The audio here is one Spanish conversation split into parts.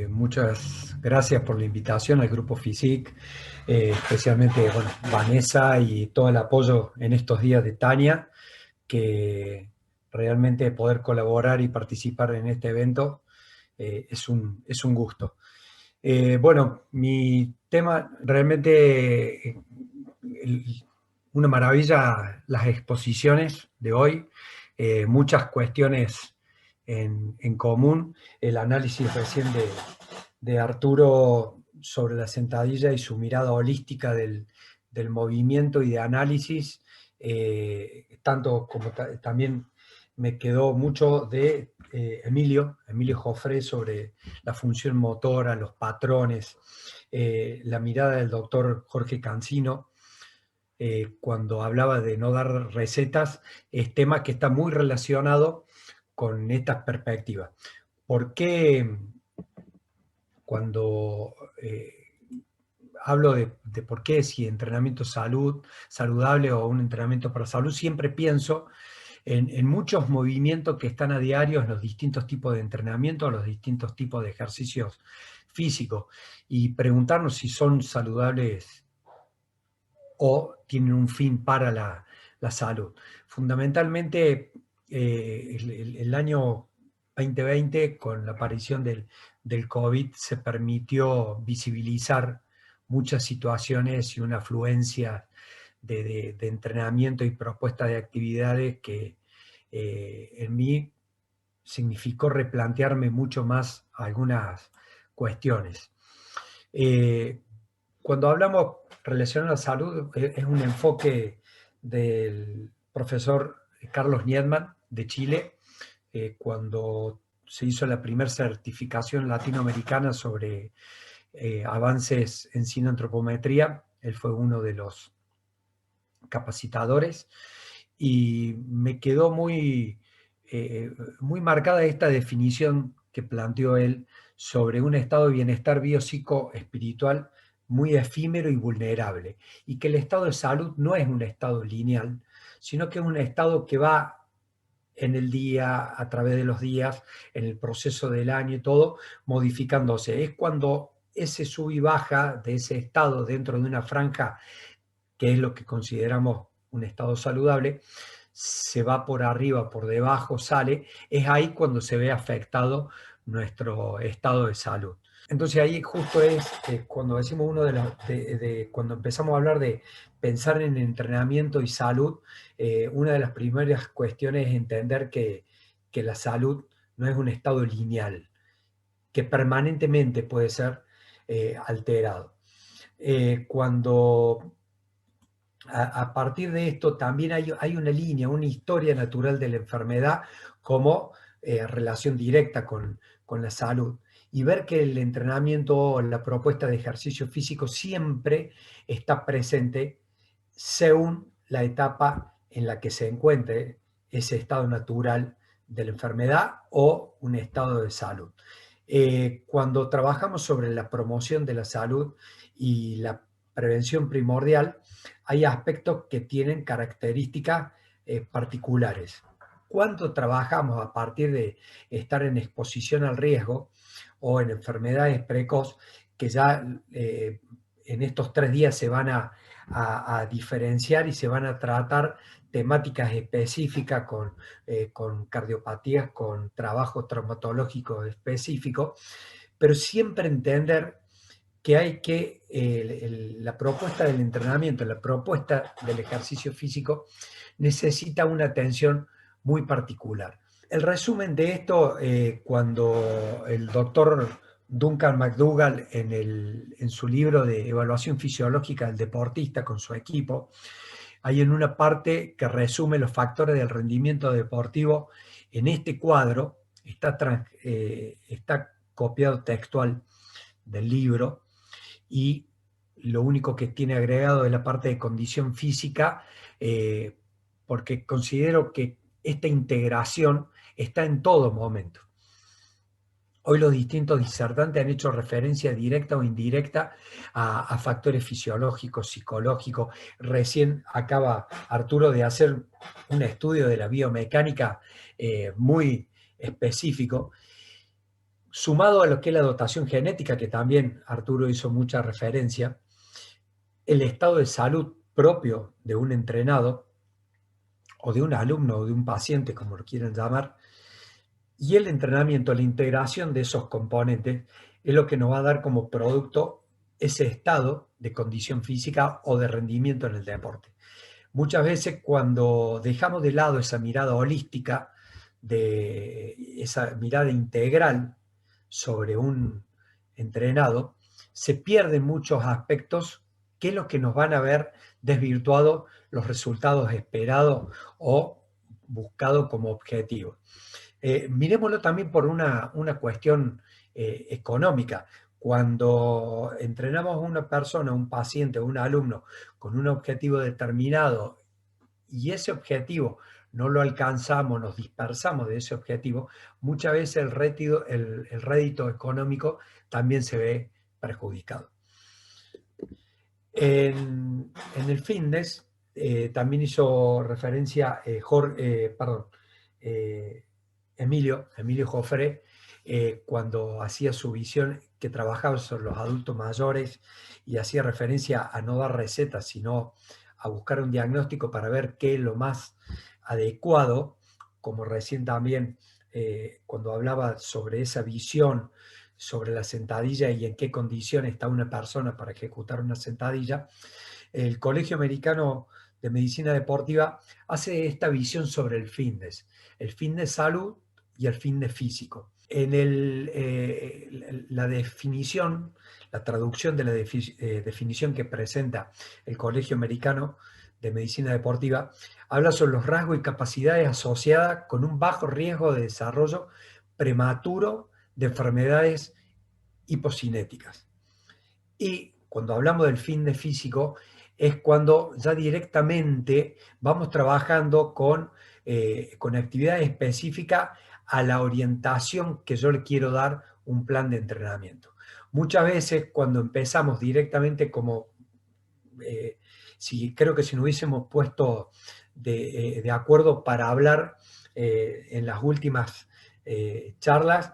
Muchas gracias por la invitación al Grupo FISIC, especialmente Vanessa y todo el apoyo en estos días de Tania, que realmente poder colaborar y participar en este evento es un gusto. Mi tema realmente, una maravilla las exposiciones de hoy, muchas cuestiones en común, el análisis recién de Arturo sobre la sentadilla y su mirada holística del movimiento y de análisis, tanto como también me quedó mucho de Emilio Joffre sobre la función motora, los patrones, la mirada del doctor Jorge Cancino, cuando hablaba de no dar recetas, es tema que está muy relacionado con estas perspectivas. ¿Por qué cuando hablo de por qué si entrenamiento saludable o un entrenamiento para salud, siempre pienso en muchos movimientos que están a diario en los distintos tipos de entrenamiento, los distintos tipos de ejercicios físicos, y preguntarnos si son saludables o tienen un fin para la salud. Fundamentalmente, el año 2020, con la aparición del COVID, se permitió visibilizar muchas situaciones y una afluencia de entrenamiento y propuestas de actividades que en mí significó replantearme mucho más algunas cuestiones. Eh, Cuando hablamos relacionado a la salud, es un enfoque del profesor Carlos Niedman de Chile, cuando se hizo la primera certificación latinoamericana sobre avances en sinoantropometría. Él fue uno de los capacitadores y me quedó muy marcada esta definición que planteó él sobre un estado de bienestar biopsicoespiritual muy efímero y vulnerable, y que el estado de salud no es un estado lineal, sino que es un estado que va en el día, a través de los días, en el proceso del año y todo, modificándose. Es cuando ese sub y baja de ese estado dentro de una franja, que es lo que consideramos un estado saludable, se va por arriba, por debajo, sale, es ahí cuando se ve afectado nuestro estado de salud. Entonces ahí justo es cuando decimos cuando empezamos a hablar de pensar en entrenamiento y salud, una de las primeras cuestiones es entender que la salud no es un estado lineal, que permanentemente puede ser alterado. Cuando a partir de esto también hay una línea, una historia natural de la enfermedad como relación directa con la salud. Y ver que el entrenamiento o la propuesta de ejercicio físico siempre está presente según la etapa en la que se encuentre ese estado natural de la enfermedad o un estado de salud. Cuando trabajamos sobre la promoción de la salud y la prevención primordial, hay aspectos que tienen características particulares. Cuando trabajamos a partir de estar en exposición al riesgo o en enfermedades precoz, que ya en estos 3 días se van a diferenciar y se van a tratar temáticas específicas con cardiopatías, con trabajo traumatológico específico, pero siempre entender que hay que, la propuesta del entrenamiento, la propuesta del ejercicio físico necesita una atención muy particular. El resumen de esto, cuando el doctor Duncan McDougall en su libro de evaluación fisiológica del deportista con su equipo, hay en una parte que resume los factores del rendimiento deportivo en este cuadro, está copiado textual del libro, y lo único que tiene agregado es la parte de condición física, porque considero que esta integración está en todo momento. Hoy los distintos disertantes han hecho referencia directa o indirecta a factores fisiológicos, psicológicos. Recién acaba Arturo de hacer un estudio de la biomecánica muy específico. Sumado a lo que es la dotación genética, que también Arturo hizo mucha referencia, el estado de salud propio de un entrenado, o de un alumno, o de un paciente, como lo quieran llamar, y el entrenamiento, la integración de esos componentes, es lo que nos va a dar como producto ese estado de condición física o de rendimiento en el deporte. Muchas veces cuando dejamos de lado esa mirada holística, de esa mirada integral sobre un entrenado, se pierden muchos aspectos que es lo que nos van a ver desvirtuado los resultados esperados o buscados como objetivo. Miremoslo también por una cuestión económica. Cuando entrenamos a una persona, un paciente o un alumno con un objetivo determinado y ese objetivo no lo alcanzamos, nos dispersamos de ese objetivo, muchas veces el rédito económico también se ve perjudicado. En el fitness también hizo referencia Emilio Joffre, cuando hacía su visión que trabajaba sobre los adultos mayores y hacía referencia a no dar recetas, sino a buscar un diagnóstico para ver qué es lo más adecuado, como recién también cuando hablaba sobre esa visión sobre la sentadilla y en qué condición está una persona para ejecutar una sentadilla, el Colegio Americano de Medicina Deportiva hace esta visión sobre el fitness salud y el fitness físico. La definición, la traducción de la definición que presenta el Colegio Americano de Medicina Deportiva, habla sobre los rasgos y capacidades asociadas con un bajo riesgo de desarrollo prematuro de enfermedades hipocinéticas. Y cuando hablamos del fitness físico, es cuando ya directamente vamos trabajando con actividad específica a la orientación que yo le quiero dar un plan de entrenamiento. Muchas veces cuando empezamos directamente como, creo que si nos hubiésemos puesto de acuerdo para hablar en las últimas charlas,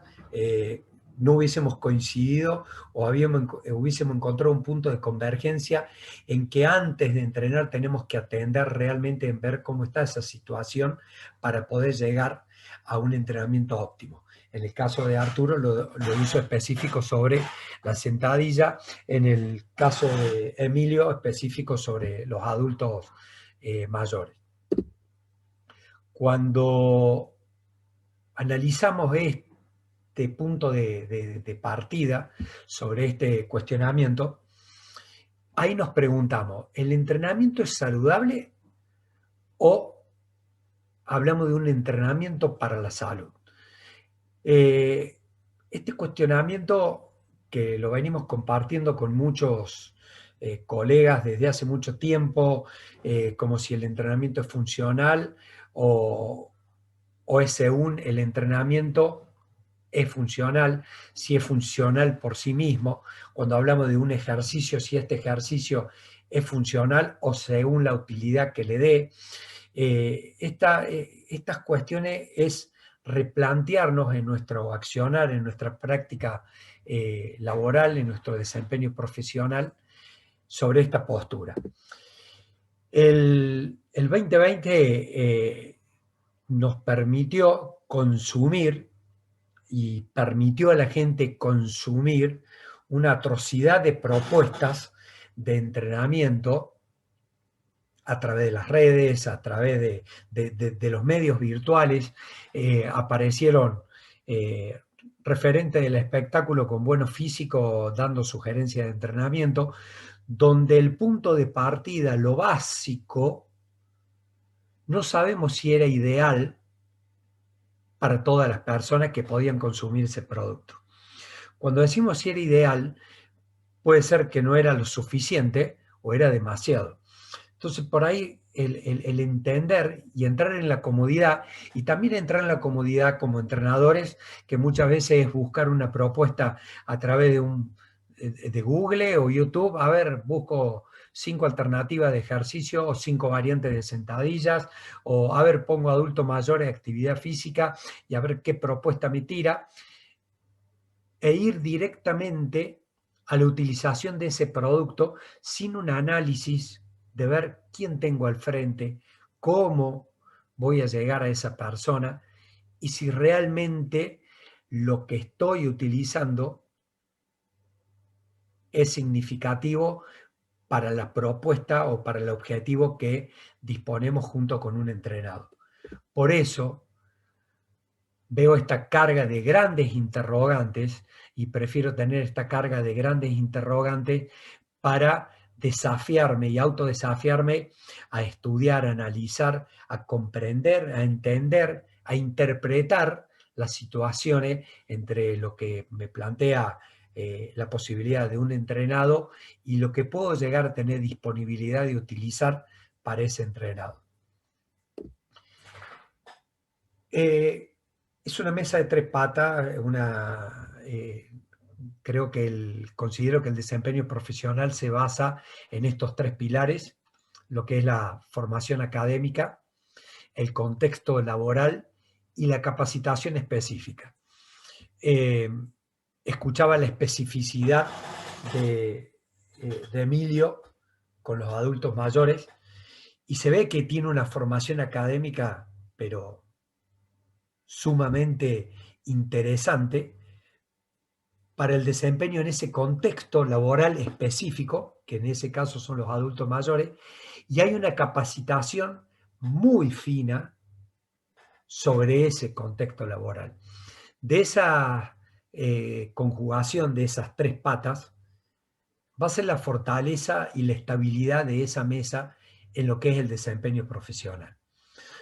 no hubiésemos coincidido o hubiésemos encontrado un punto de convergencia en que antes de entrenar tenemos que atender realmente en ver cómo está esa situación para poder llegar a un entrenamiento óptimo. En el caso de Arturo lo hizo específico sobre la sentadilla, en el caso de Emilio específico sobre los adultos mayores. Cuando analizamos este punto de partida sobre este cuestionamiento, ahí nos preguntamos, ¿el entrenamiento es saludable o hablamos de un entrenamiento para la salud? Este cuestionamiento que lo venimos compartiendo con muchos colegas desde hace mucho tiempo, como si el entrenamiento es funcional o es según el entrenamiento es funcional, si es funcional por sí mismo, cuando hablamos de un ejercicio, si este ejercicio es funcional o según la utilidad que le dé. Estas cuestiones es replantearnos en nuestro accionar, en nuestra práctica laboral, en nuestro desempeño profesional sobre esta postura. El 2020 nos permitió consumir y permitió a la gente consumir una atrocidad de propuestas de entrenamiento a través de las redes, a través de los medios virtuales. Aparecieron referentes del espectáculo con buenos físicos dando sugerencias de entrenamiento, donde el punto de partida, lo básico, no sabemos si era ideal para todas las personas que podían consumir ese producto. Cuando decimos si era ideal, puede ser que no era lo suficiente o era demasiado. Entonces, por ahí el entender y entrar en la comodidad, y también entrar en la comodidad como entrenadores, que muchas veces es buscar una propuesta a través de Google o YouTube. A ver, busco 5 alternativas de ejercicio o 5 variantes de sentadillas, o a ver, pongo adulto mayor en actividad física y a ver qué propuesta me tira. e ir directamente a la utilización de ese producto sin un análisis de ver quién tengo al frente, cómo voy a llegar a esa persona y si realmente lo que estoy utilizando es significativo para la propuesta o para el objetivo que disponemos junto con un entrenado. Por eso veo esta carga de grandes interrogantes y prefiero tener esta carga de grandes interrogantes para desafiarme y autodesafiarme a estudiar, a analizar, a comprender, a entender, a interpretar las situaciones entre lo que me plantea la posibilidad de un entrenado y lo que puedo llegar a tener disponibilidad de utilizar para ese entrenado. Es una mesa de tres patas, creo que considero que el desempeño profesional se basa en estos tres pilares, lo que es la formación académica, el contexto laboral y la capacitación específica. Escuchaba la especificidad de Emilio con los adultos mayores y se ve que tiene una formación académica, pero sumamente interesante para el desempeño en ese contexto laboral específico, que en ese caso son los adultos mayores, y hay una capacitación muy fina sobre ese contexto laboral. De esa conjugación de esas tres patas va a ser la fortaleza y la estabilidad de esa mesa en lo que es el desempeño profesional.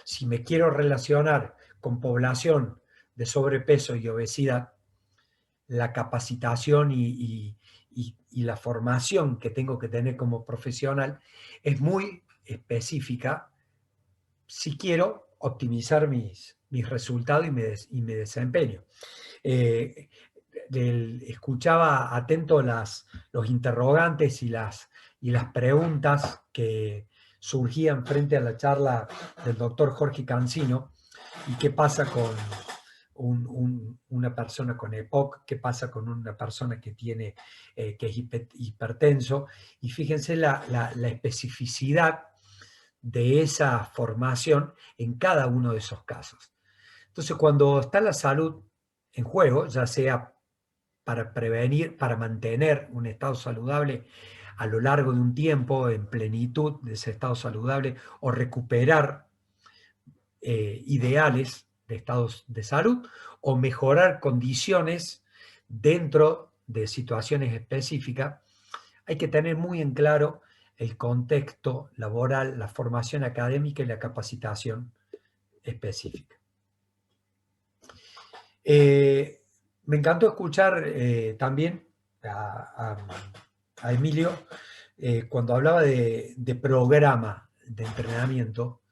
Si me quiero relacionar con población de sobrepeso y obesidad, la capacitación y la formación que tengo que tener como profesional es muy específica si quiero optimizar mis resultados y mi desempeño. Eh, Escuchaba atento los interrogantes y las preguntas que surgían frente a la charla del doctor Jorge Cancino y qué pasa con una persona con EPOC, qué pasa con una persona que que es hipertenso, y fíjense la especificidad de esa formación en cada uno de esos casos. Entonces, cuando está la salud en juego, ya sea para prevenir, para mantener un estado saludable a lo largo de un tiempo, en plenitud de ese estado saludable, o recuperar ideales de estados de salud, o mejorar condiciones dentro de situaciones específicas, hay que tener muy en claro el contexto laboral, la formación académica y la capacitación específica. Me encantó escuchar también a Emilio cuando hablaba de programa de entrenamiento,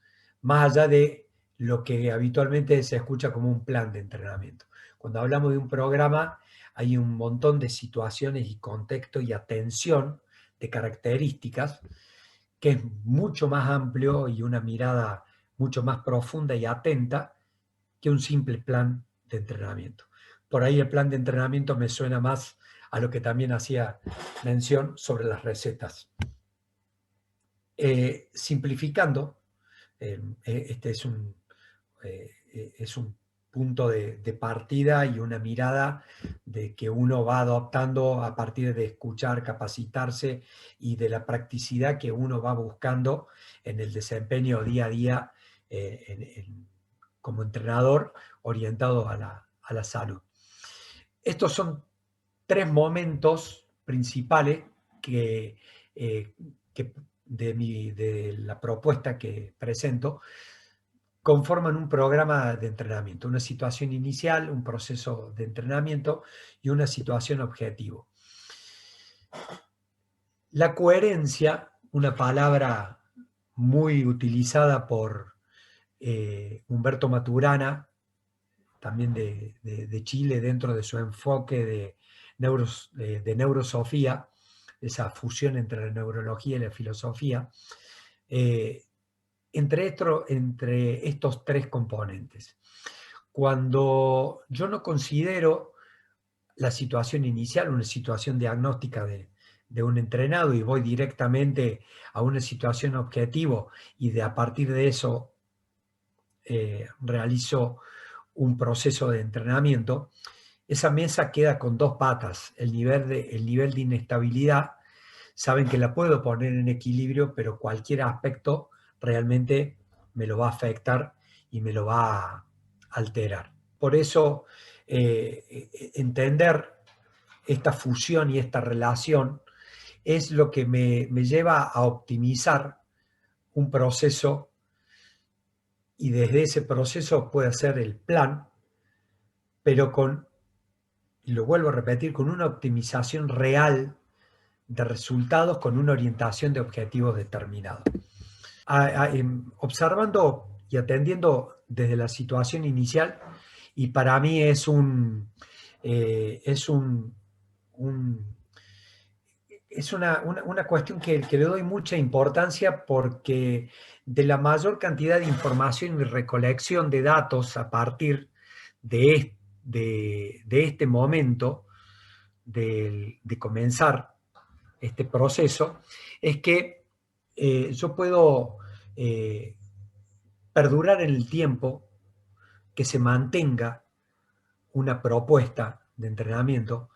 más allá de lo que habitualmente se escucha como un plan de entrenamiento. Cuando hablamos de un programa, hay un montón de situaciones y contexto y atención de características que es mucho más amplio y una mirada mucho más profunda y atenta que un simple plan de entrenamiento. Por ahí el plan de entrenamiento me suena más a lo que también hacía mención sobre las recetas. Simplificando, este es un punto de partida y una mirada de que uno va adoptando a partir de escuchar, capacitarse y de la practicidad que uno va buscando en el desempeño día a día como entrenador orientado a la salud. Estos son tres momentos principales que de la propuesta que presento conforman un programa de entrenamiento, una situación inicial, un proceso de entrenamiento y una situación objetivo. La coherencia, una palabra muy utilizada por Humberto Maturana, también de Chile, dentro de su enfoque de neurosofía, esa fusión entre la neurología y la filosofía, entre estos tres componentes. Cuando yo no considero la situación inicial, una situación diagnóstica de un entrenado y voy directamente a una situación objetivo y a partir de eso realizo un proceso de entrenamiento, esa mesa queda con dos patas. El nivel de inestabilidad, saben que la puedo poner en equilibrio, pero cualquier aspecto realmente me lo va a afectar y me lo va a alterar. Por eso, entender esta fusión y esta relación es lo que me lleva a optimizar un proceso y desde ese proceso puede hacer el plan, pero con, y lo vuelvo a repetir, con una optimización real de resultados con una orientación de objetivos determinados. Observando y atendiendo desde la situación inicial, y para mí es es una cuestión que le doy mucha importancia porque de la mayor cantidad de información y recolección de datos a partir de este momento de comenzar este proceso, es que yo puedo eh, perdurar en el tiempo, que se mantenga una propuesta de entrenamiento.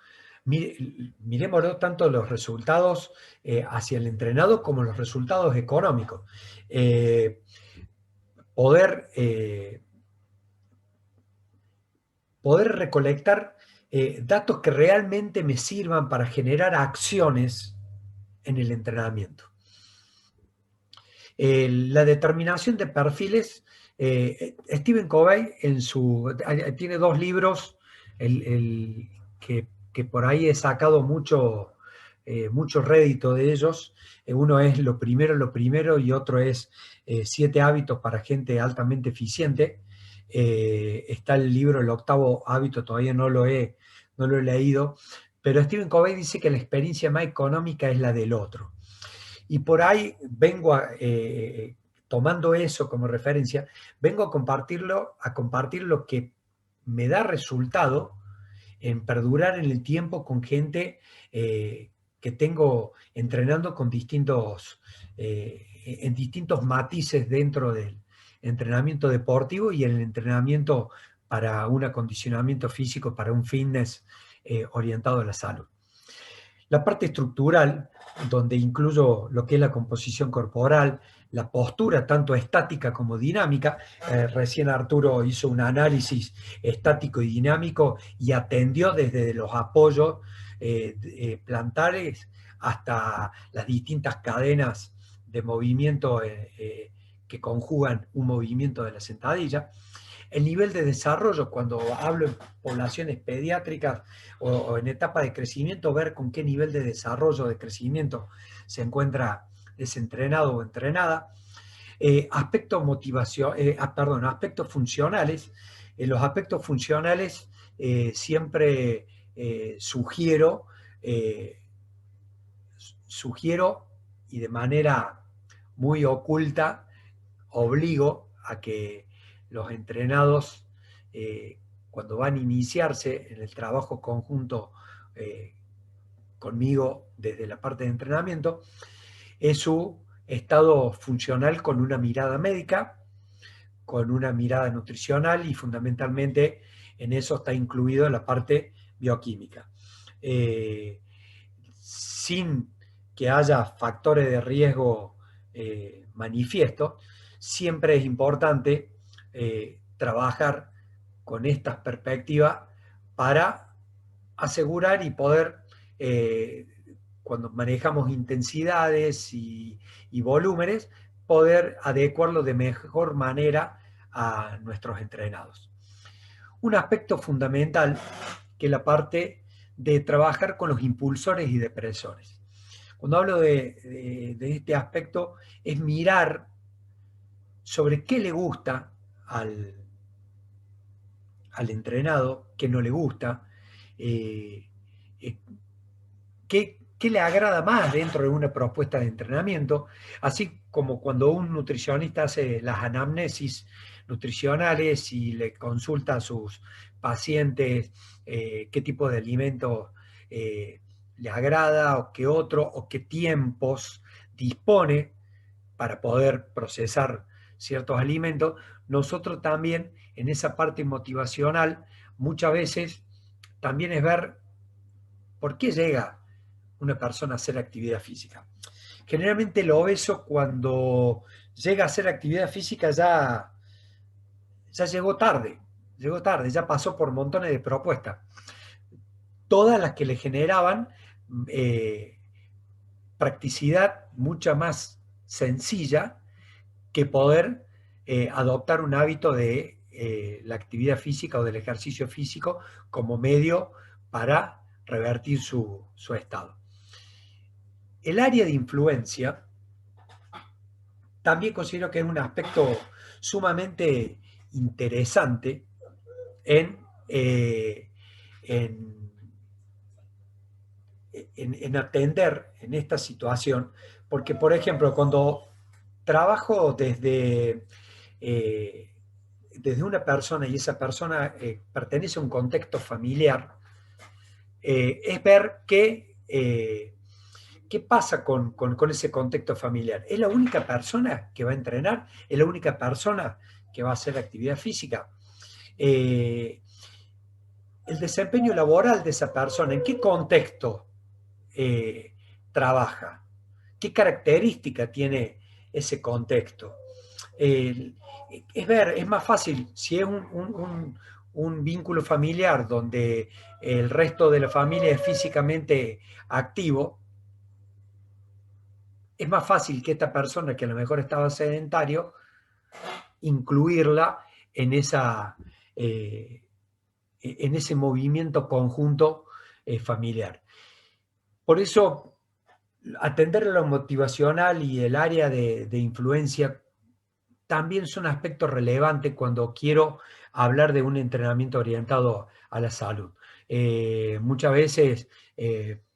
Miremoslo tanto los resultados hacia el entrenado como los resultados económicos. Eh, poder, poder recolectar datos que realmente me sirvan para generar acciones en el entrenamiento. La determinación de perfiles, Stephen Covey tiene dos libros que por ahí he sacado mucho rédito de ellos. Uno es lo primero y otro es 7 hábitos para gente altamente eficiente. Está el libro El octavo hábito, todavía no lo he leído, pero Stephen Covey dice que la experiencia más económica es la del otro. Y por ahí tomando eso como referencia, vengo a compartir lo que me da resultado en perdurar en el tiempo con gente que tengo entrenando en distintos matices dentro del entrenamiento deportivo y en el entrenamiento para un acondicionamiento físico, para un fitness orientado a la salud. La parte estructural, donde incluyo lo que es la composición corporal, la postura, tanto estática como dinámica. Recién Arturo hizo un análisis estático y dinámico y atendió desde los apoyos plantares hasta las distintas cadenas de movimiento que conjugan un movimiento de la sentadilla. El nivel de desarrollo, cuando hablo en poblaciones pediátricas o en etapa de crecimiento, ver con qué nivel de desarrollo, de crecimiento se encuentra ese entrenado o entrenada. Aspectos funcionales. En los aspectos funcionales siempre sugiero y de manera muy oculta obligo a que los entrenados, cuando van a iniciarse en el trabajo conjunto conmigo desde la parte de entrenamiento, es su estado funcional con una mirada médica, con una mirada nutricional y fundamentalmente en eso está incluido la parte bioquímica. Sin que haya factores de riesgo manifiestos, siempre es importante trabajar con estas perspectivas para asegurar y poder, cuando manejamos intensidades y volúmenes, poder adecuarlo de mejor manera a nuestros entrenados. Un aspecto fundamental que es la parte de trabajar con los impulsores y depresores. Cuando hablo de este aspecto, es mirar sobre qué le gusta al entrenado, qué no le gusta, qué le agrada más dentro de una propuesta de entrenamiento, así como cuando un nutricionista hace las anamnesis, nutricionales y le consulta a sus pacientes qué tipo de alimento le agrada o qué otro o qué tiempos dispone para poder procesar ciertos alimentos, nosotros también en esa parte motivacional muchas veces también es ver por qué llega una persona a hacer actividad física. Generalmente el obeso cuando llega a hacer actividad física ya llegó tarde, ya pasó por montones de propuestas, todas las que le generaban eh, practicidad mucha más sencilla que poder adoptar un hábito de la actividad física o del ejercicio físico como medio para revertir su estado. El área de influencia también considero que es un aspecto sumamente interesante en, eh, en, en atender en esta situación, porque por ejemplo, cuando trabajo desde una persona y esa persona pertenece a un contexto familiar, es ver qué pasa con ese contexto familiar. ¿Es la única persona que va a entrenar? ¿Es la única persona que va a hacer actividad física? Eh, el desempeño laboral de esa persona, ¿en qué contexto trabaja? ¿Qué característica tiene ese contexto? Eh, es ver, es más fácil, si es un vínculo familiar donde el resto de la familia es físicamente activo, es más fácil que esta persona que a lo mejor estaba sedentario, incluirla en, en ese movimiento conjunto familiar. Por eso, atender lo motivacional y el área de influencia también son aspectos relevantes cuando quiero hablar de un entrenamiento orientado a la salud. Muchas veces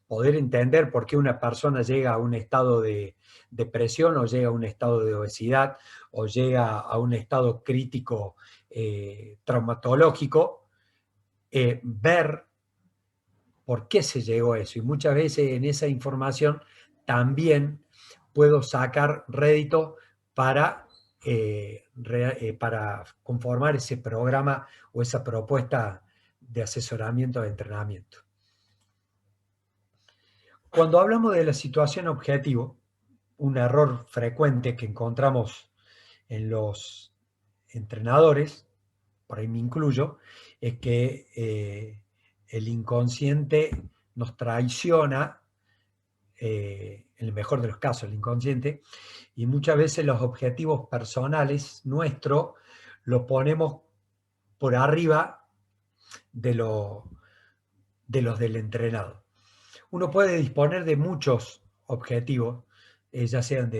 poder entender por qué una persona llega a un estado de depresión o llega a un estado de obesidad o llega a un estado crítico traumatológico, ver por qué se llegó a eso. Y muchas veces en esa información también puedo sacar rédito para conformar ese programa o esa propuesta de asesoramiento de entrenamiento. Cuando hablamos de la situación objetivo, un error frecuente que encontramos en los entrenadores, por ahí me incluyo, es que el inconsciente nos traiciona, en el mejor de los casos, el inconsciente, y muchas veces los objetivos personales nuestros los ponemos por arriba de, de los del entrenado. Uno puede disponer de muchos objetivos, ya sean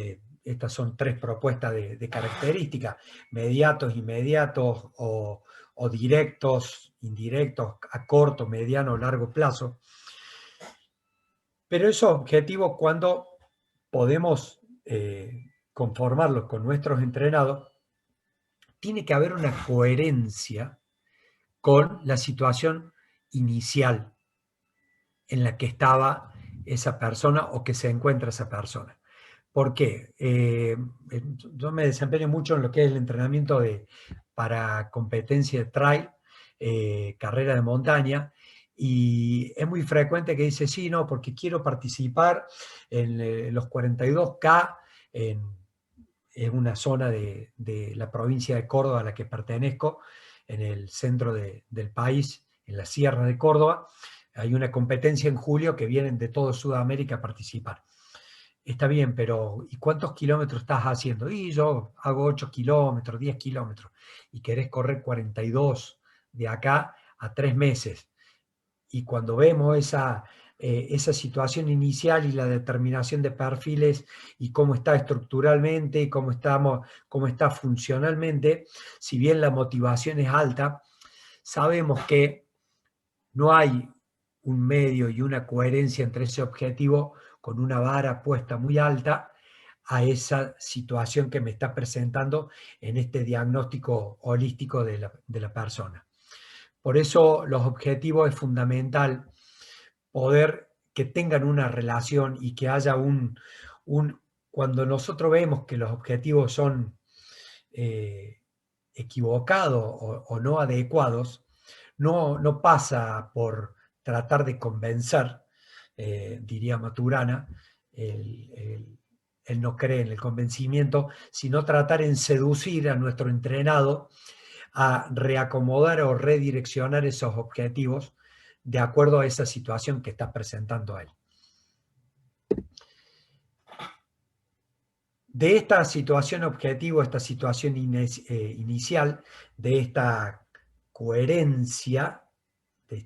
estas son tres propuestas de características, mediatos, inmediatos o directos, indirectos, a corto, mediano o largo plazo. Pero esos objetivos, cuando podemos conformarlos con nuestros entrenados, tiene que haber una coherencia con la situación inicial en la que estaba esa persona o que se encuentra esa persona. ¿Por qué? Yo me desempeño mucho en lo que es el entrenamiento para competencia de trail, carrera de montaña, y es muy frecuente que dice, sí, no, porque quiero participar en los 42K en una zona de la provincia de Córdoba a la que pertenezco, en el centro del país, en la Sierra de Córdoba. Hay una competencia en julio que vienen de toda Sudamérica a participar. Está bien, pero ¿y cuántos kilómetros estás haciendo? Y yo hago 8 kilómetros, 10 kilómetros, y querés correr 42 de acá a 3 meses. Y cuando vemos esa situación inicial y la determinación de perfiles y cómo está estructuralmente y cómo está funcionalmente, si bien la motivación es alta, sabemos que no hay un medio y una coherencia entre ese objetivo con una vara puesta muy alta a esa situación que me está presentando en este diagnóstico holístico de la persona. Por eso los objetivos es fundamental poder que tengan una relación y que haya cuando nosotros vemos que los objetivos son equivocados o no adecuados, no pasa por tratar de convencer, diría Maturana, él no cree en el convencimiento, sino tratar en seducir a nuestro entrenado a reacomodar o redireccionar esos objetivos de acuerdo a esa situación que está presentando a él. De esta situación objetivo, esta situación inicial, de esta coherencia eh,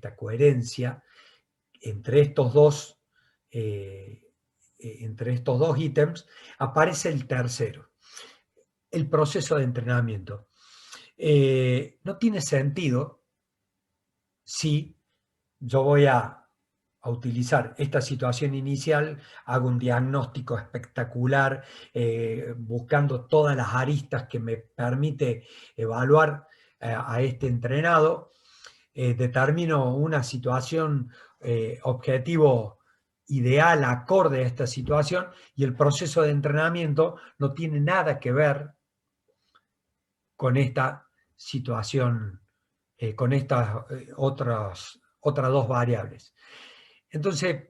entre estos dos ítems, aparece el tercero, el proceso de entrenamiento. No tiene sentido si yo voy a utilizar esta situación inicial, hago un diagnóstico espectacular, buscando todas las aristas que me permite evaluar a este entrenado, determino una situación objetivo ideal, acorde a esta situación, y el proceso de entrenamiento no tiene nada que ver con esta situación, con estas otras dos variables. Entonces,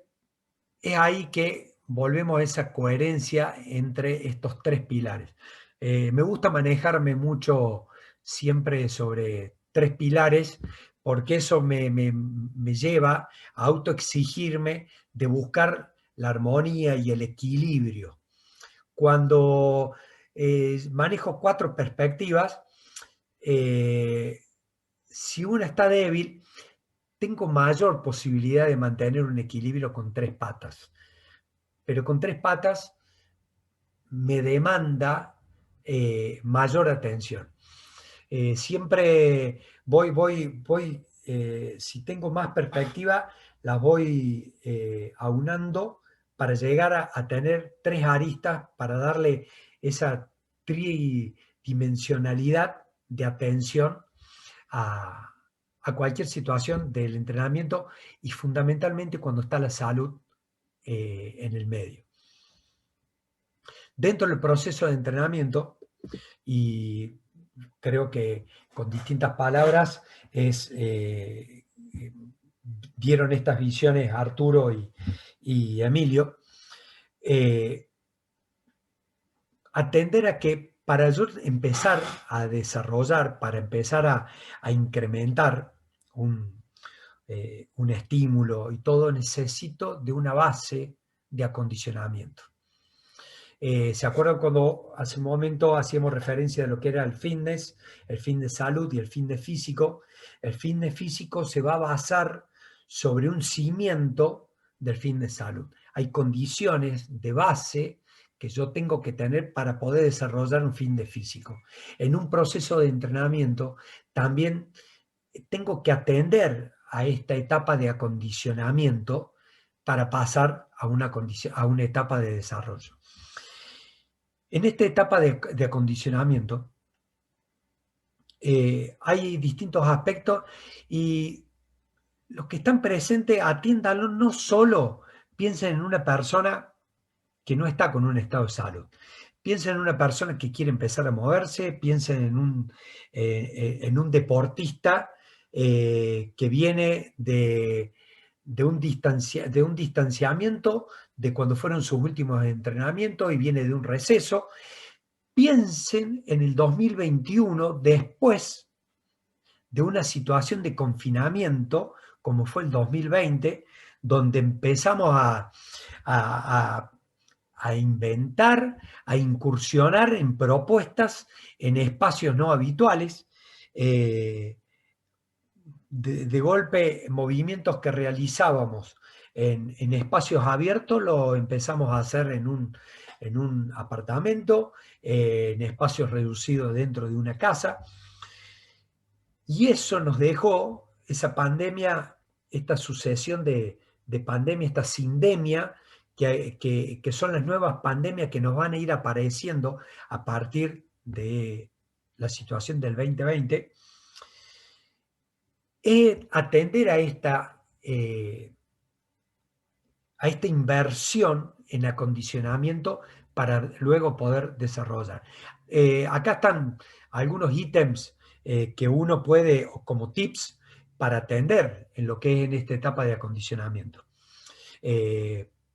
es ahí que volvemos a esa coherencia entre estos tres pilares. Me gusta manejarme mucho siempre sobre tres pilares porque eso me lleva a autoexigirme de buscar la armonía y el equilibrio. Cuando manejo cuatro perspectivas, si una está débil, tengo mayor posibilidad de mantener un equilibrio con tres patas. Pero con tres patas me demanda mayor atención. Siempre si tengo más perspectiva, las voy aunando para llegar a tener tres aristas para darle esa tridimensionalidad de atención a cualquier situación del entrenamiento y fundamentalmente cuando está la salud en el medio. Dentro del proceso de entrenamiento, y creo que con distintas palabras dieron estas visiones Arturo y Emilio, atender a que para yo empezar a desarrollar, para empezar a incrementar un estímulo y todo, necesito de una base de acondicionamiento. ¿Se acuerdan cuando hace un momento hacíamos referencia a lo que era el fitness salud y el fitness físico? El fitness físico se va a basar sobre un cimiento del fitness salud. Hay condiciones de base que yo tengo que tener para poder desarrollar un fitness físico. En un proceso de entrenamiento también tengo que atender a esta etapa de acondicionamiento para pasar a una etapa de desarrollo. En esta etapa de acondicionamiento hay distintos aspectos y los que están presentes atiéndanlo, no solo piensen en una persona que no está con un estado de salud. Piensen en una persona que quiere empezar a moverse, piensen en un deportista que viene de un distanciamiento de cuando fueron sus últimos entrenamientos y viene de un receso. Piensen en el 2021 después de una situación de confinamiento como fue el 2020, donde empezamos a inventar, a incursionar en propuestas en espacios no habituales. De golpe, movimientos que realizábamos en espacios abiertos lo empezamos a hacer en un apartamento, en espacios reducidos dentro de una casa. Y eso nos dejó, esa pandemia, esta sucesión de pandemia, esta sindemia que son las nuevas pandemias que nos van a ir apareciendo a partir de la situación del 2020, es atender a esta inversión en acondicionamiento para luego poder desarrollar. Acá están algunos ítems que uno puede, como tips, para atender en lo que es en esta etapa de acondicionamiento.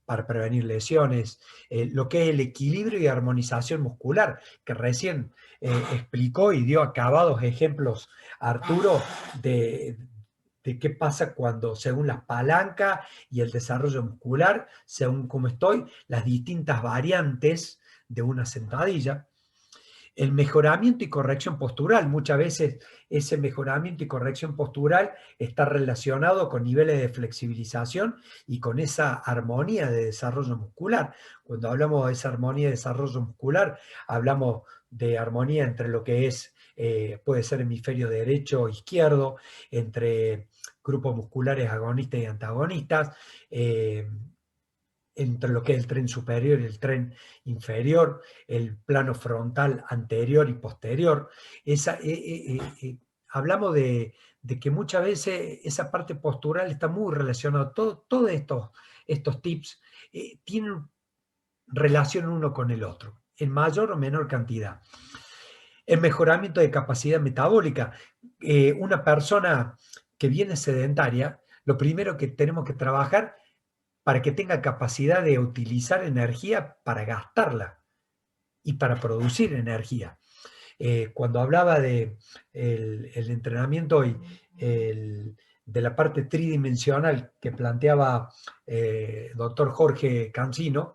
Para prevenir lesiones, lo que es el equilibrio y armonización muscular, que recién explicó y dio acabados ejemplos Arturo de qué pasa cuando, según las palancas y el desarrollo muscular, según cómo estoy, las distintas variantes de una sentadilla. El mejoramiento y corrección postural. Muchas veces ese mejoramiento y corrección postural está relacionado con niveles de flexibilización y con esa armonía de desarrollo muscular. Cuando hablamos de esa armonía de desarrollo muscular, hablamos de armonía entre lo que es, puede ser hemisferio derecho o izquierdo, entre grupos musculares agonistas y antagonistas, entre lo que es el tren superior y el tren inferior, el plano frontal anterior y posterior. Hablamos de que muchas veces esa parte postural está muy relacionada. Todos estos tips tienen relación uno con el otro, en mayor o menor cantidad. El mejoramiento de capacidad metabólica. Una persona que viene sedentaria, lo primero que tenemos que trabajar para que tenga capacidad de utilizar energía para gastarla y para producir energía. Cuando hablaba de el entrenamiento y de la parte tridimensional que planteaba doctor Jorge Cancino,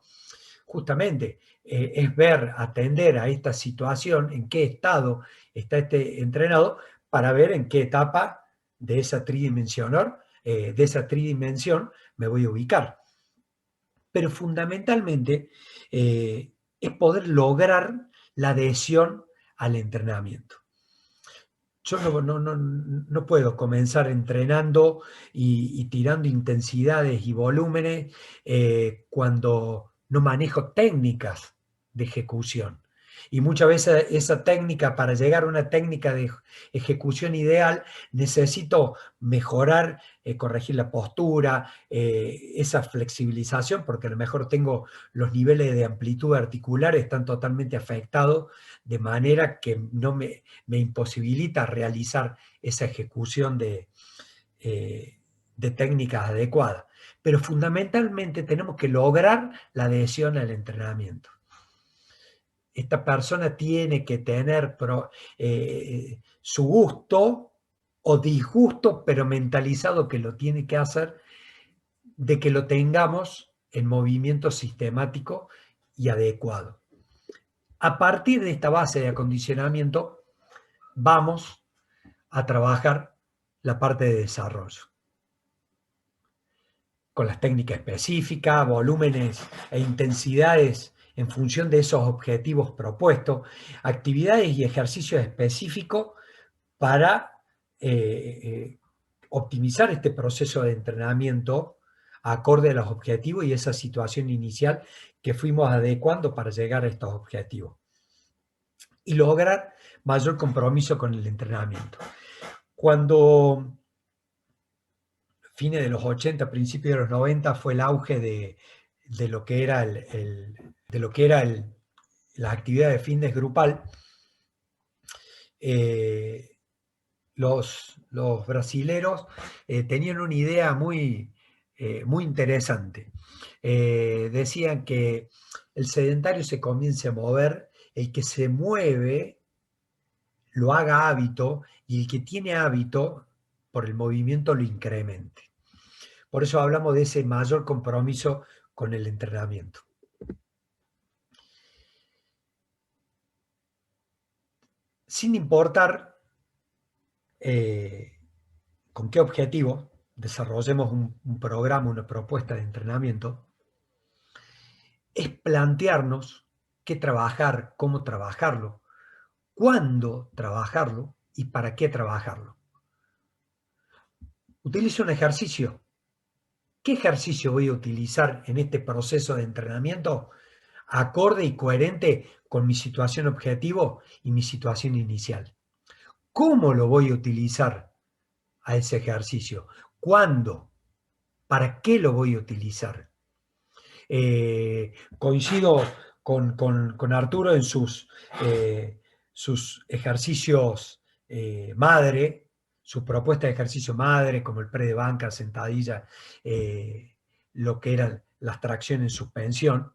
justamente es ver, atender a esta situación, en qué estado está este entrenado, para ver en qué etapa de esa tridimensión me voy a ubicar. Pero fundamentalmente es poder lograr la adhesión al entrenamiento. Yo no puedo comenzar entrenando y tirando intensidades y volúmenes cuando no manejo técnicas de ejecución. Y muchas veces esa técnica, para llegar a una técnica de ejecución ideal, necesito mejorar, corregir la postura, esa flexibilización, porque a lo mejor tengo los niveles de amplitud articular están totalmente afectados, de manera que no me imposibilita realizar esa ejecución de técnicas adecuadas. Pero fundamentalmente tenemos que lograr la adhesión al entrenamiento. Esta persona tiene que tener su gusto o disgusto, pero mentalizado que lo tiene que hacer, de que lo tengamos en movimiento sistemático y adecuado. A partir de esta base de acondicionamiento, vamos a trabajar la parte de desarrollo, con las técnicas específicas, volúmenes e intensidades en función de esos objetivos propuestos, actividades y ejercicios específicos para optimizar este proceso de entrenamiento acorde a los objetivos y esa situación inicial que fuimos adecuando para llegar a estos objetivos y lograr mayor compromiso con el entrenamiento. Cuando fines de los 80, principios de los 90, fue el auge de lo que era las actividades de fitness grupal, los brasileros tenían una idea muy interesante. Decían que el sedentario se comience a mover, el que se mueve lo haga hábito y el que tiene hábito por el movimiento lo incremente. Por eso hablamos de ese mayor compromiso con el entrenamiento. Sin importar con qué objetivo desarrollemos un programa, una propuesta de entrenamiento, es plantearnos qué trabajar, cómo trabajarlo, cuándo trabajarlo y para qué trabajarlo. Utilizo un ejercicio. ¿Qué ejercicio voy a utilizar en este proceso de entrenamiento acorde y coherente con mi situación objetivo y mi situación inicial? ¿Cómo lo voy a utilizar a ese ejercicio? ¿Cuándo? ¿Para qué lo voy a utilizar? Coincido con Arturo en sus ejercicios madre, su propuesta de ejercicio madre, como el pre de banca, sentadilla, lo que eran las tracciones en suspensión.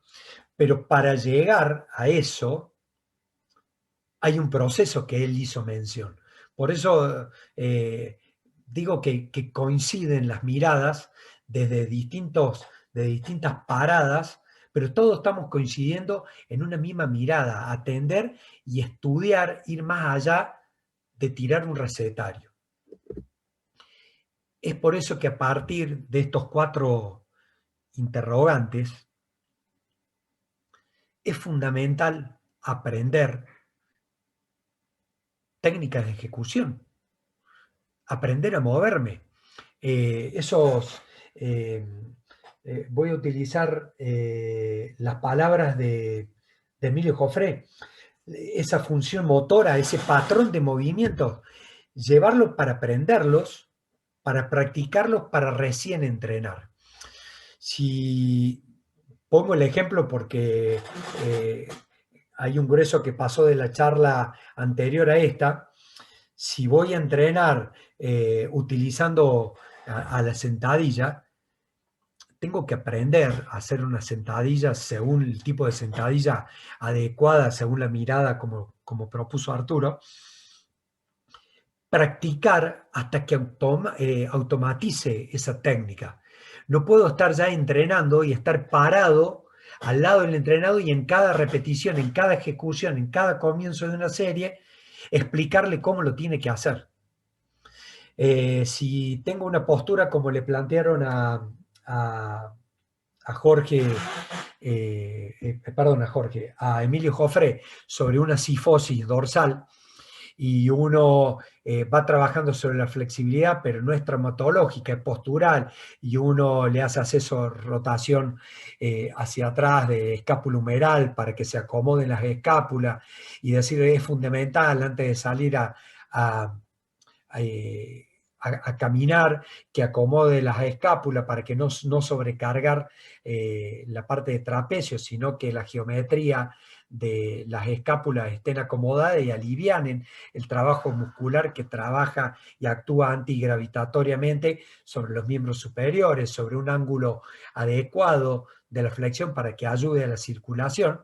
Pero para llegar a eso, hay un proceso que él hizo mención. Por eso digo que coinciden las miradas desde de distintas paradas, pero todos estamos coincidiendo en una misma mirada, atender y estudiar, ir más allá de tirar un recetario. Es por eso que a partir de estos 4 interrogantes es fundamental aprender técnicas de ejecución, aprender a moverme. Esos, voy a utilizar las palabras de Emilio Joffre, esa función motora, ese patrón de movimientos, llevarlo para aprenderlos, para practicarlos, para recién entrenar. Si pongo el ejemplo porque hay un grueso que pasó de la charla anterior a esta, si voy a entrenar utilizando a la sentadilla, tengo que aprender a hacer una sentadilla según el tipo de sentadilla adecuada, según la mirada como propuso Arturo, practicar hasta que automatice esa técnica. No puedo estar ya entrenando y estar parado al lado del entrenado y en cada repetición, en cada ejecución, en cada comienzo de una serie, explicarle cómo lo tiene que hacer. Si tengo una postura como le plantearon a Jorge, perdón, a Jorge, a Emilio Joffre sobre una cifosis dorsal y uno va trabajando sobre la flexibilidad, pero no es traumatológica, es postural, y uno le hace asesor rotación hacia atrás de escápula humeral para que se acomoden las escápulas y decir es fundamental antes de salir a, a caminar, que acomode las escápulas para que no sobrecargar la parte de trapecio, sino que la geometría de las escápulas estén acomodadas y alivianen el trabajo muscular que trabaja y actúa antigravitatoriamente sobre los miembros superiores, sobre un ángulo adecuado de la flexión para que ayude a la circulación.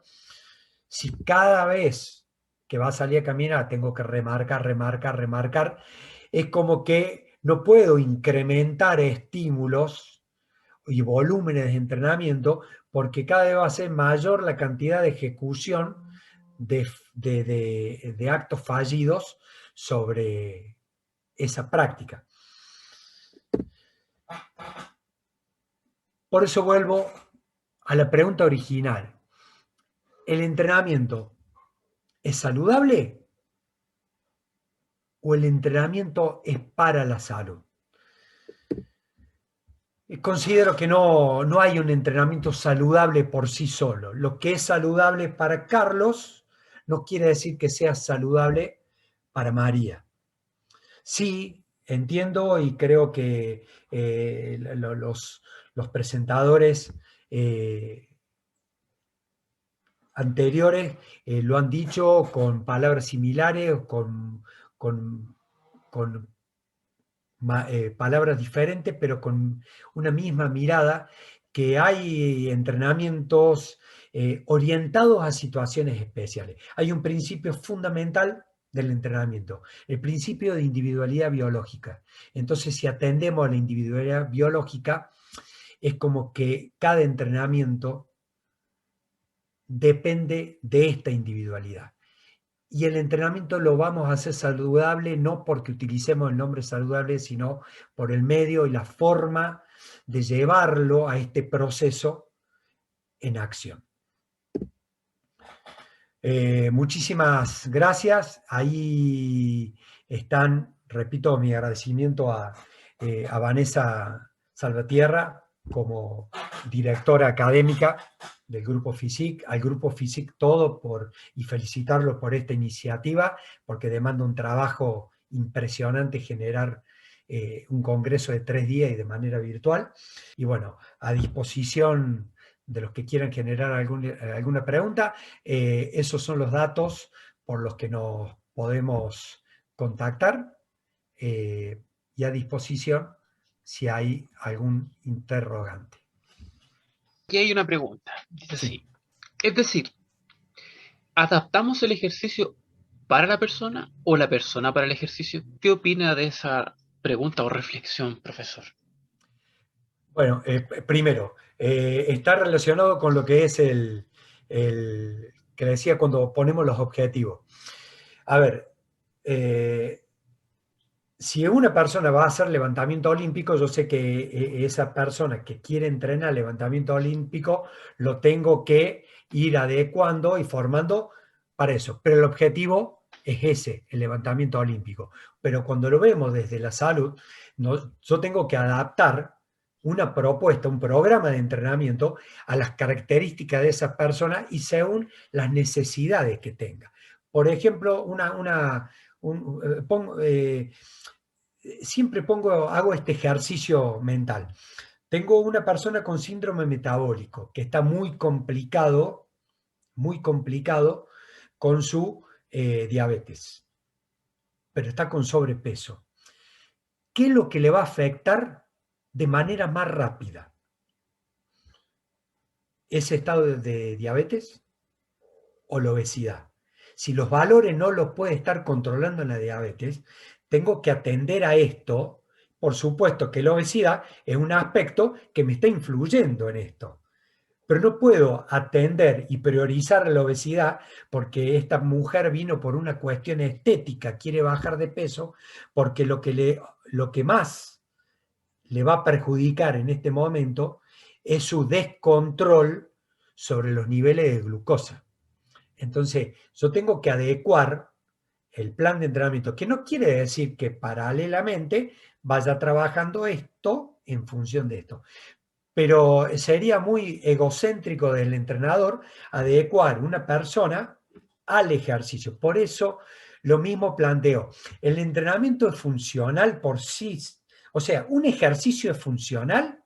Si cada vez que va a salir a caminar tengo que remarcar, es como que no puedo incrementar estímulos y volúmenes de entrenamiento porque cada vez va a ser mayor la cantidad de ejecución de actos fallidos sobre esa práctica. Por eso vuelvo a la pregunta original. ¿El entrenamiento es saludable o el entrenamiento es para la salud? Considero que no hay un entrenamiento saludable por sí solo. Lo que es saludable para Carlos no quiere decir que sea saludable para María. Sí, entiendo y creo que los presentadores anteriores lo han dicho con palabras similares, con palabras diferentes, pero con una misma mirada, que hay entrenamientos orientados a situaciones especiales. Hay un principio fundamental del entrenamiento, el principio de individualidad biológica. Entonces, si atendemos a la individualidad biológica, es como que cada entrenamiento depende de esta individualidad. Y el entrenamiento lo vamos a hacer saludable no porque utilicemos el nombre saludable, sino por el medio y la forma de llevarlo a este proceso en acción. Muchísimas gracias. Ahí están, repito, mi agradecimiento a Vanessa Salvatierra como directora académica del Grupo FISIC, al Grupo FISIC todo y felicitarlo por esta iniciativa, porque demanda un trabajo impresionante generar un congreso de 3 días y de manera virtual. Y bueno, a disposición de los que quieran generar alguna pregunta, esos son los datos por los que nos podemos contactar y a disposición si hay algún interrogante. Aquí hay una pregunta. Dice Sí. así. Es decir, ¿adaptamos el ejercicio para la persona o la persona para el ejercicio? ¿Qué opina de esa pregunta o reflexión, profesor? Bueno, primero, está relacionado con lo que es que decía cuando ponemos los objetivos. A ver, si una persona va a hacer levantamiento olímpico, yo sé que esa persona que quiere entrenar levantamiento olímpico lo tengo que ir adecuando y formando para eso. Pero el objetivo es ese, el levantamiento olímpico. Pero cuando lo vemos desde la salud, yo tengo que adaptar una propuesta, un programa de entrenamiento a las características de esa persona y según las necesidades que tenga. Por ejemplo, siempre hago este ejercicio mental. Tengo una persona con síndrome metabólico que está muy complicado con su diabetes, pero está con sobrepeso. ¿Qué es lo que le va a afectar de manera más rápida? ¿Ese estado de diabetes o la obesidad? Si los valores no los puede estar controlando en la diabetes, tengo que atender a esto. Por supuesto que la obesidad es un aspecto que me está influyendo en esto, pero no puedo atender y priorizar la obesidad porque esta mujer vino por una cuestión estética, quiere bajar de peso, porque lo que más le va a perjudicar en este momento es su descontrol sobre los niveles de glucosa. Entonces, yo tengo que adecuar el plan de entrenamiento, que no quiere decir que paralelamente vaya trabajando esto en función de esto, pero sería muy egocéntrico del entrenador adecuar una persona al ejercicio. Por eso, lo mismo planteo, el entrenamiento es funcional por sí, o sea, un ejercicio es funcional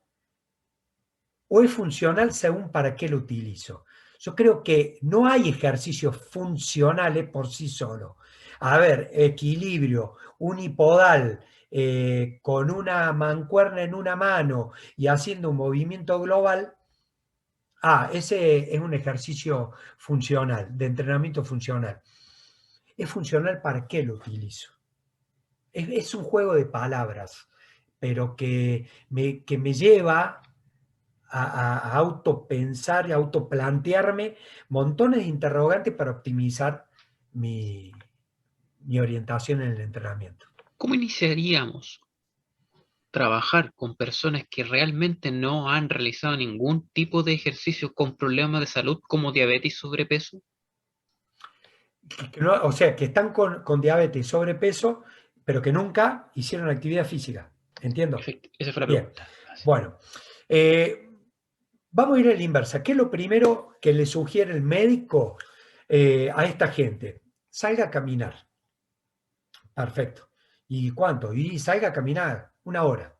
o es funcional según para qué lo utilizo. Yo creo que no hay ejercicios funcionales por sí solo. A ver, equilibrio, unipodal, con una mancuerna en una mano y haciendo un movimiento global. Ese es un ejercicio funcional, de entrenamiento funcional. ¿Es funcional para qué lo utilizo? Es un juego de palabras, pero que me lleva a autopensar y autoplantearme montones de interrogantes para optimizar mi orientación en el entrenamiento. ¿Cómo iniciaríamos trabajar con personas que realmente no han realizado ningún tipo de ejercicio con problemas de salud como diabetes y sobrepeso? O sea, que están con diabetes y sobrepeso, pero que nunca hicieron actividad física. ¿Entiendo? Perfecto, esa fue la Bien. pregunta. Gracias. Bueno, vamos a ir a la inversa. ¿Qué es lo primero que le sugiere el médico a esta gente? Salga a caminar. Perfecto. ¿Y cuánto? Y salga a caminar 1 hora.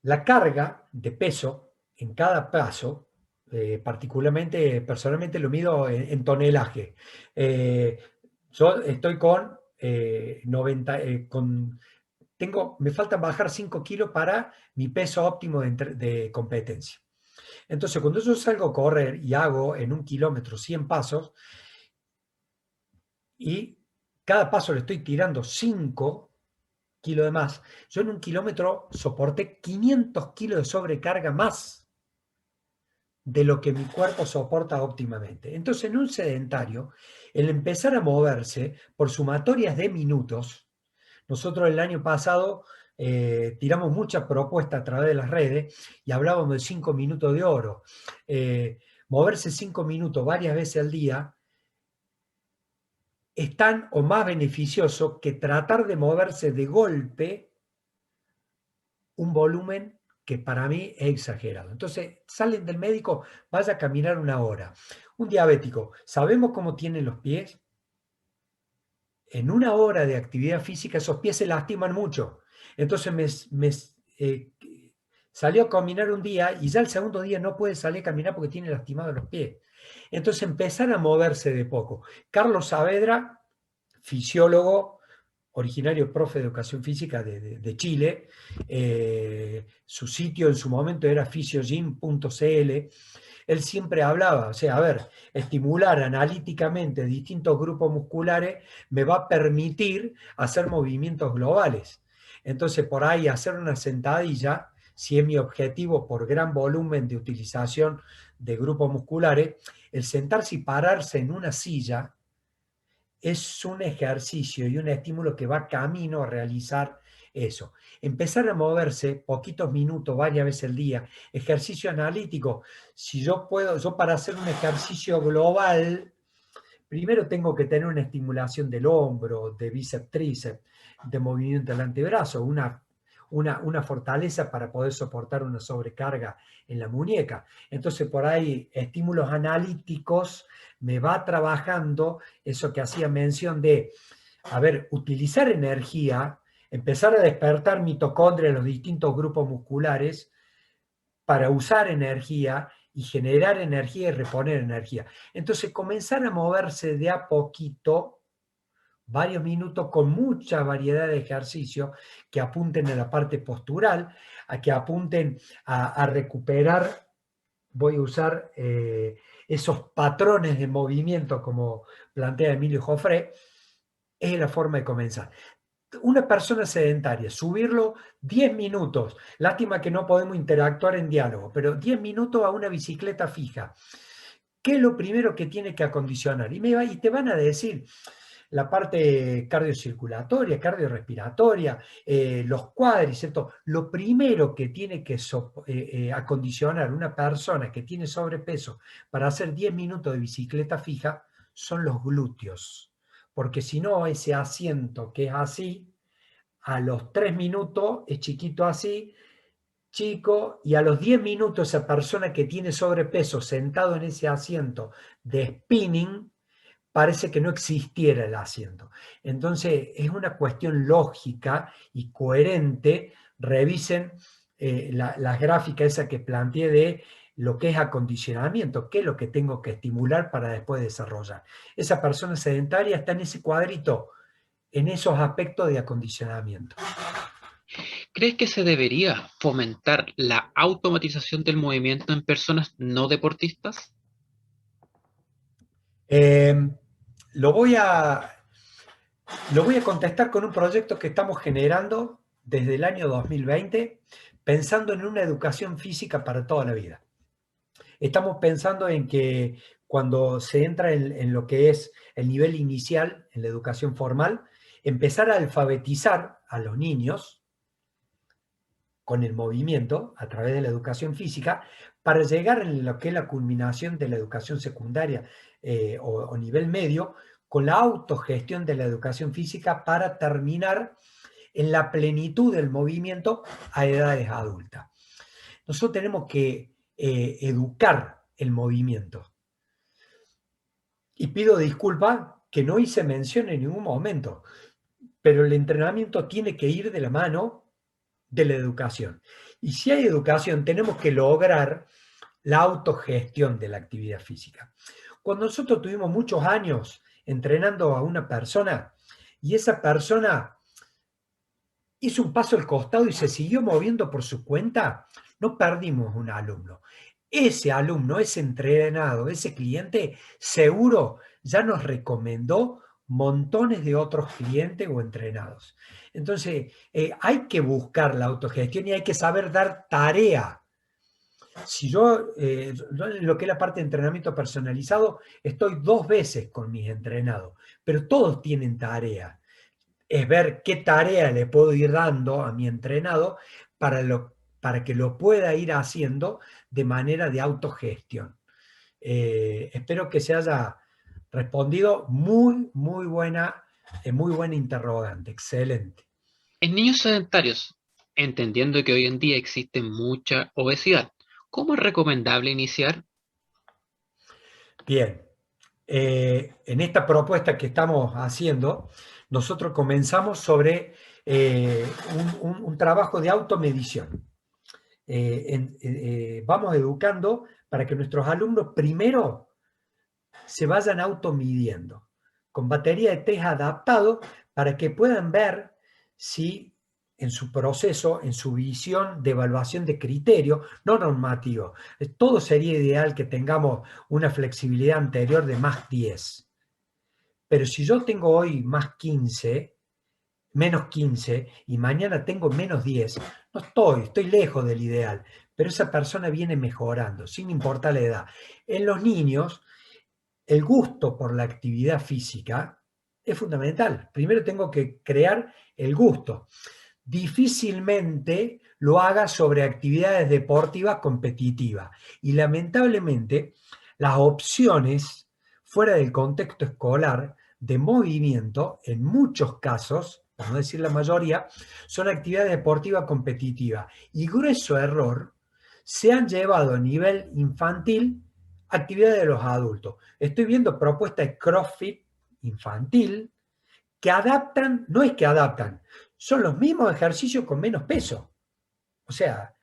La carga de peso en cada paso, particularmente, personalmente lo mido en tonelaje. Eh, yo estoy con 90, me faltan bajar 5 kilos para mi peso óptimo de competencia. Entonces, cuando yo salgo a correr y hago en 1 kilómetro 100 pasos y cada paso le estoy tirando 5 kilos de más, yo en 1 kilómetro soporté 500 kilos de sobrecarga más de lo que mi cuerpo soporta óptimamente. Entonces, en un sedentario, el empezar a moverse por sumatorias de minutos, nosotros el año pasado tiramos muchas propuestas a través de las redes y hablábamos de 5 minutos de oro. Moverse 5 minutos varias veces al día es tan o más beneficioso que tratar de moverse de golpe un volumen que para mí es exagerado. Entonces, salen del médico, vaya a caminar 1 hora. Un diabético, ¿sabemos cómo tienen los pies? En 1 hora de actividad física esos pies se lastiman mucho. Entonces eh, salió a caminar un día y ya el segundo día no puede salir a caminar porque tiene lastimados los pies. Entonces empezar a moverse de poco. Carlos Saavedra, fisiólogo, originario profe de educación física de Chile, su sitio en su momento era fisiogym.cl. Él siempre hablaba, o sea, a ver, estimular analíticamente distintos grupos musculares me va a permitir hacer movimientos globales. Entonces, por ahí hacer una sentadilla, si es mi objetivo por gran volumen de utilización de grupos musculares, el sentarse y pararse en una silla es un ejercicio y un estímulo que va camino a realizar eso. Empezar a moverse poquitos minutos, varias veces al día, ejercicio analítico. Si yo puedo, yo para hacer un ejercicio global, primero tengo que tener una estimulación del hombro, de bíceps, tríceps, de movimiento del antebrazo, una fortaleza para poder soportar una sobrecarga en la muñeca. Entonces, por ahí, estímulos analíticos me va trabajando eso que hacía mención de, a ver, utilizar energía, empezar a despertar mitocondria en los distintos grupos musculares para usar energía y generar energía y reponer energía. Entonces, comenzar a moverse de a poquito, varios minutos, con mucha variedad de ejercicios que apunten a la parte postural, a que apunten a recuperar, voy a usar esos patrones de movimiento como plantea Emilio Joffre, es la forma de comenzar. Una persona sedentaria, subirlo 10 minutos, lástima que no podemos interactuar en diálogo, pero 10 minutos a una bicicleta fija. ¿Qué es lo primero que tiene que acondicionar? Y te van a decir la parte cardiocirculatoria, cardiorrespiratoria, los cuádriceps. Lo primero que tiene que acondicionar una persona que tiene sobrepeso para hacer 10 minutos de bicicleta fija son los glúteos. Porque si no, ese asiento que es así, a los 3 minutos es chiquito así, chico, y a los 10 minutos esa persona que tiene sobrepeso sentado en ese asiento de spinning, parece que no existiera el asiento. Entonces, es una cuestión lógica y coherente. Revisen las gráficas esa que planteé de lo que es acondicionamiento, qué es lo que tengo que estimular para después desarrollar. Esa persona sedentaria está en ese cuadrito, en esos aspectos de acondicionamiento. ¿Crees que se debería fomentar la automatización del movimiento en personas no deportistas? Eh, lo, voy a, lo voy a contestar con un proyecto que estamos generando desde el año 2020, pensando en una educación física para toda la vida. Estamos pensando en que cuando se entra en lo que es el nivel inicial, en la educación formal, empezar a alfabetizar a los niños con el movimiento a través de la educación física para llegar en lo que es la culminación de la educación secundaria o nivel medio con la autogestión de la educación física para terminar en la plenitud del movimiento a edades adultas. Nosotros tenemos que educar el movimiento. Y pido disculpas que no hice mención en ningún momento, pero el entrenamiento tiene que ir de la mano de la educación. Y si hay educación, tenemos que lograr la autogestión de la actividad física. Cuando nosotros tuvimos muchos años entrenando a una persona y esa persona hizo un paso al costado y se siguió moviendo por su cuenta, no perdimos un alumno. Ese alumno, ese entrenado, ese cliente, seguro ya nos recomendó montones de otros clientes o entrenados. Entonces, hay que buscar la autogestión y hay que saber dar tarea. Si yo, en lo que es la parte de entrenamiento personalizado, estoy 2 veces con mis entrenados, pero todos tienen tarea. Es ver qué tarea le puedo ir dando a mi entrenado para que lo pueda ir haciendo de manera de autogestión. Espero que se haya respondido muy buena interrogante, excelente. En niños sedentarios, entendiendo que hoy en día existe mucha obesidad. ¿Cómo es recomendable iniciar? Bien, en esta propuesta que estamos haciendo, nosotros comenzamos sobre un trabajo de automedición. Vamos educando para que nuestros alumnos primero se vayan automidiendo con batería de test adaptado para que puedan ver si en su proceso, en su visión de evaluación de criterio, no normativo. Todo sería ideal que tengamos una flexibilidad anterior de más 10. Pero si yo tengo hoy más 15, menos 15 y mañana tengo menos 10, no estoy lejos del ideal, pero esa persona viene mejorando, sin importar la edad. En los niños, el gusto por la actividad física es fundamental. Primero tengo que crear el gusto. Difícilmente lo haga sobre actividades deportivas competitivas. Y lamentablemente, las opciones fuera del contexto escolar de movimiento, en muchos casos, por no decir la mayoría, son actividades deportivas competitivas. Y grueso error, se han llevado a nivel infantil actividades de los adultos. Estoy viendo propuestas de CrossFit infantil que adaptan, no es que adaptan, son los mismos ejercicios con menos peso. O sea,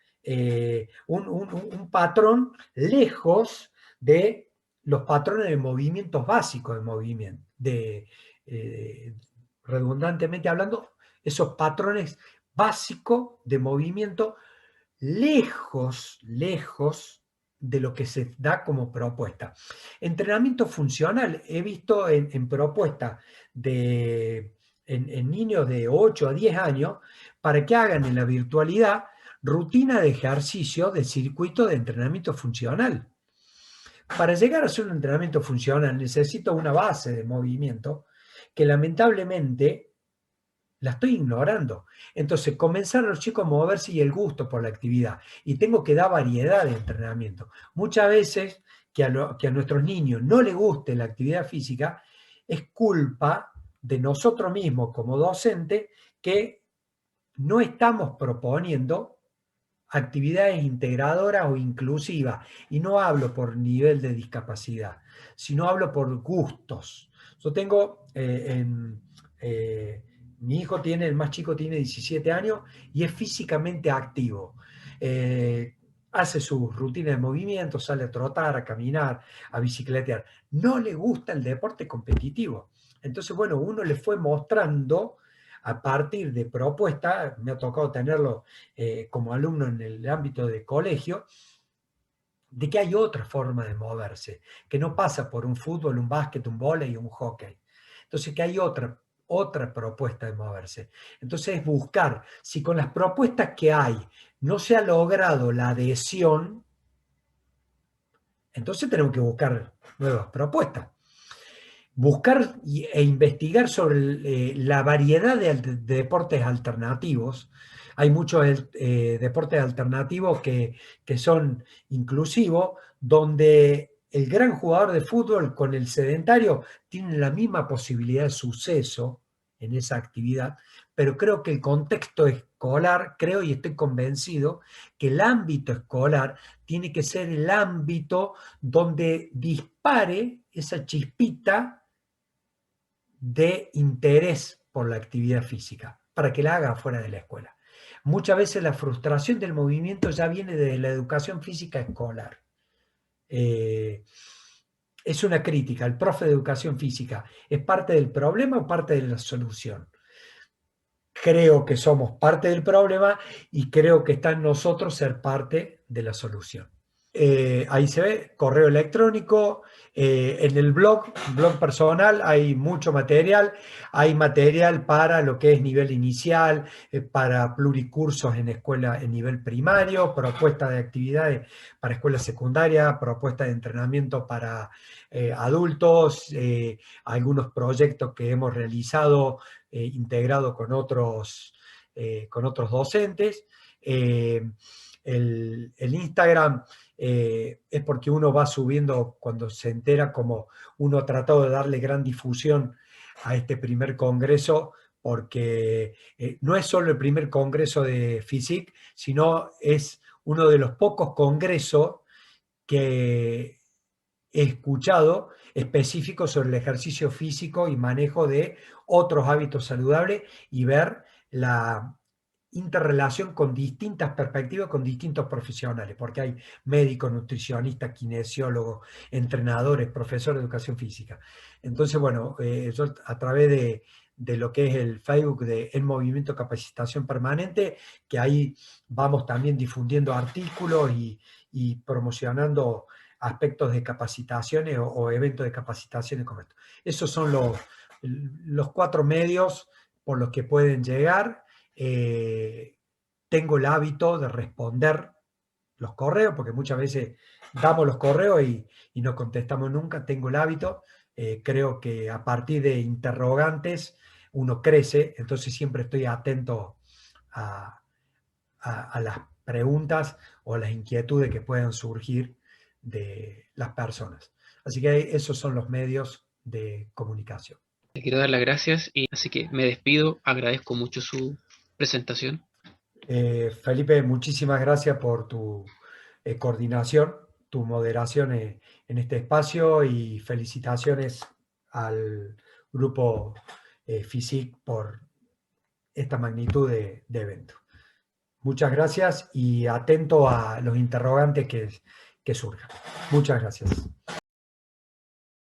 un patrón lejos de los patrones de movimientos básicos de movimiento, redundantemente hablando, esos patrones básicos de movimiento lejos de lo que se da como propuesta. Entrenamiento funcional, he visto en propuestas en niños de 8 a 10 años para que hagan en la virtualidad rutina de ejercicio de circuito de entrenamiento funcional. Para llegar a hacer un entrenamiento funcional necesito una base de movimiento que lamentablemente la estoy ignorando. Entonces, comenzar a los chicos a moverse y el gusto por la actividad. Y tengo que dar variedad de entrenamiento. Muchas veces que a nuestros niños no les guste la actividad física, es culpa de nosotros mismos como docentes que no estamos proponiendo actividades integradoras o inclusivas. Y no hablo por nivel de discapacidad, sino hablo por gustos. Yo tengo mi hijo tiene, el más chico tiene 17 años y es físicamente activo. Hace su rutina de movimiento, sale a trotar, a caminar, a bicicletear. No le gusta el deporte competitivo. Entonces, bueno, uno le fue mostrando a partir de propuestas, me ha tocado tenerlo como alumno en el ámbito de colegio, de que hay otra forma de moverse, que no pasa por un fútbol, un básquet, un vóley y un hockey. Entonces, que hay otra propuesta de moverse. Entonces, es buscar, si con las propuestas que hay no se ha logrado la adhesión, entonces tenemos que buscar nuevas propuestas. Buscar e investigar sobre la variedad de deportes alternativos. Hay muchos deportes alternativos que son inclusivos, donde el gran jugador de fútbol con el sedentario tienen la misma posibilidad de suceso en esa actividad, pero creo que el contexto escolar, creo y estoy convencido que el ámbito escolar tiene que ser el ámbito donde dispare esa chispita de interés por la actividad física, para que la haga fuera de la escuela. Muchas veces la frustración del movimiento ya viene de la educación física escolar. Es una crítica. ¿El profe de educación física es parte del problema o parte de la solución? Creo que somos parte del problema y creo que está en nosotros ser parte de la solución. Ahí se ve, correo electrónico, en el blog personal hay mucho material, hay material para lo que es nivel inicial, para pluricursos en escuela en nivel primario, propuestas de actividades para escuela secundaria, propuestas de entrenamiento para adultos, algunos proyectos que hemos realizado integrado con otros docentes. El Instagram es porque uno va subiendo cuando se entera, como uno ha tratado de darle gran difusión a este primer congreso porque no es solo el primer congreso de FISIC, sino es uno de los pocos congresos que he escuchado específicos sobre el ejercicio físico y manejo de otros hábitos saludables y ver la interrelación con distintas perspectivas, con distintos profesionales, porque hay médicos, nutricionistas, kinesiólogos, entrenadores, profesores de educación física. Entonces, bueno, yo a través de lo que es el Facebook de El Movimiento Capacitación Permanente, que ahí vamos también difundiendo artículos y promocionando aspectos de capacitaciones o eventos de capacitaciones como esto. Esos son los 4 medios por los que pueden llegar. Tengo el hábito de responder los correos, porque muchas veces damos los correos y no contestamos nunca. Tengo el hábito. Creo que a partir de interrogantes uno crece, entonces siempre estoy atento a, a las preguntas o a las inquietudes que puedan surgir de las personas. Así que esos son los medios de comunicación. Le quiero dar las gracias y así que me despido, agradezco mucho su presentación. Felipe, muchísimas gracias por tu coordinación, tu moderación en este espacio y felicitaciones al grupo FISIC por esta magnitud de evento. Muchas gracias y atento a los interrogantes que surjan. Muchas gracias.